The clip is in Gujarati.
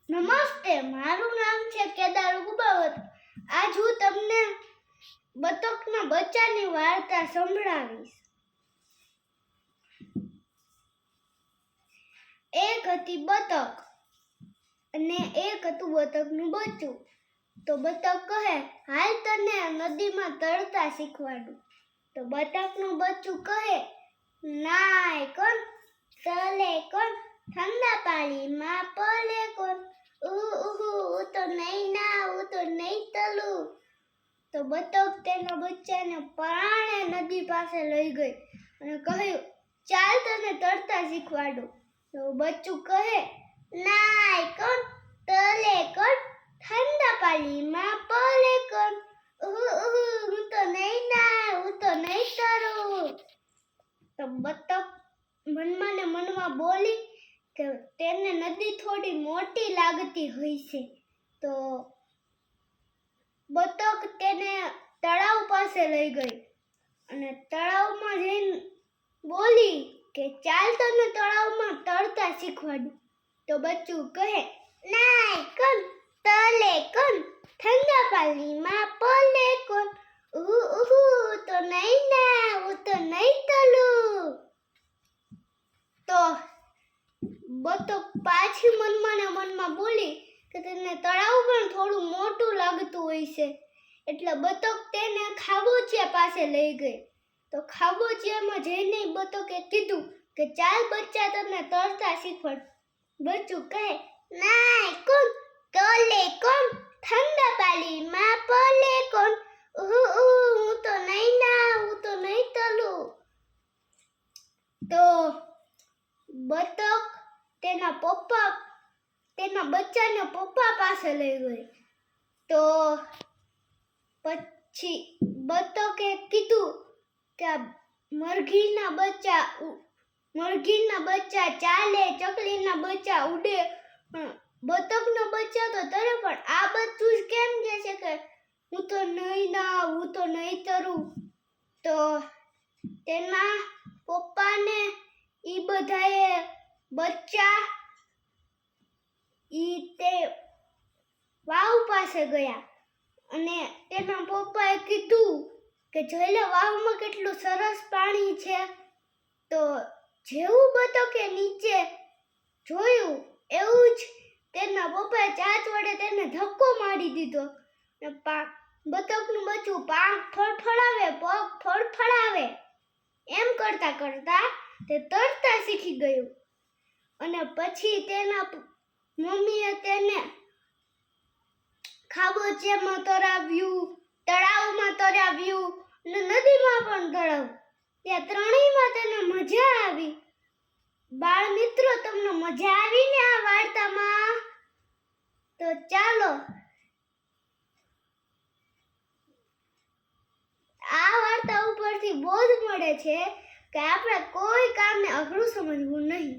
નમસ્તે, મારું નામ છે કેદાર ગુબાવત. આજ હું તમને બતકના બચ્ચાની વાર્તા સંભળાવીશ. એક હતી બતક અને એક હતું બતકનું બચ્ચું. તો બતક કહે, હાલ તને નદીમાં તરતા શીખવાડું. તો બતકનું બચ્ચું કહે, નાય કોણ, તલે કોણ, ઠંડા પાણીમાં પલે કોણ, હું તો નહીં ના, હું તો નહીં તલું. તો બતક તેના બચ્ચાને પરાણે નદી પાસે લઈ ગઈ અને કહ્યું, ચાલ તને તરતા શીખવાડું. તો બચ્ચું કહે, નાય કોણ, તલે કોણ, ઠંડા પાણીમાં પલે કોણ, હું તો નહીં ના, હું તો નહીં તરું. તો બતક મનમાં ને મનમાં બોલી કે તેને નદી થોડી મોટી લાગતી હોય છે. તો બતક તેને તળાવ પાસે લઈ ગઈ અને તળાવમાં જઈને બોલી કે ચાલ તને તળાવમાં તરતા શીખવાડું. તો બચ્ચું કહે, નાય કોણ, તલે કોણ, ઠંડા પાણીમાં પલે કોણ, હું તો નહીં ના, હું તો નહીં તલું. તો બતક પાછી મનમાં ને મનમાં બોલી કે તેને તળાવ પણ થોડું મોટું લાગતું હોય છે. એટલે બતક તેને ખાબોચિયા પાસે લઈ ગઈ. તો ખાબોચિયામાં જઈને બતકે કીધું કે ચાલ બચ્ચા તને તરતા શીખવાડ. બચ્ચું કહે, નાય કોણ, તલે કોણ, ઠંડા પાણીમાં પલે કોણ, હું તો નહીં ના, હું તો નહીં તલું. તો બતક તેના બચ્ચાને પપ્પા પાસે લઈ ગઈ. તો પછી બતકે કીધું કે મરઘીના બચ્ચા ચાલે, ચકલીના બચ્ચા ઉડે, પણ બતકના બચ્ચા તો તરે. પણ આ બધું જ કેમ કહે છે કે હું તો નહીં ના, હું તો નહીં તરું. તો તેના પપ્પાને ઈ બધાએ બચ્ચા તે વાવ પાસે ગયા અને તેના પપ્પાએ કીધું કે જોઈ લે વાવમાં કેટલું સરસ પાણી છે. તો જેવું બતકે નીચે જોયું એવું જ તેના પપ્પાએ ચાંચ વડે તેને ધક્કો મારી દીધો. બતકનું બચ્ચું પાંખ ફડફડાવે, પગ ફડફડાવે, એમ કરતા કરતા તે તરતા શીખી ગયું. અને પછી તેના મમ્મીએ તેને ખાબોચિયામાં તરાવ્યું, તળાવમાં તરાવ્યું અને નદીમાં પણ તરાવ્યું. ત્યાં ત્રણેયમાં તેને મજા આવી. બાળ મિત્રો, તમને મજા આવી ને આ વાર્તામાં? તો ચાલો આ વાર્તા ઉપરથી બોધ મળે છે કે આપણે કોઈ કામને અઘરું સમજવું નહીં.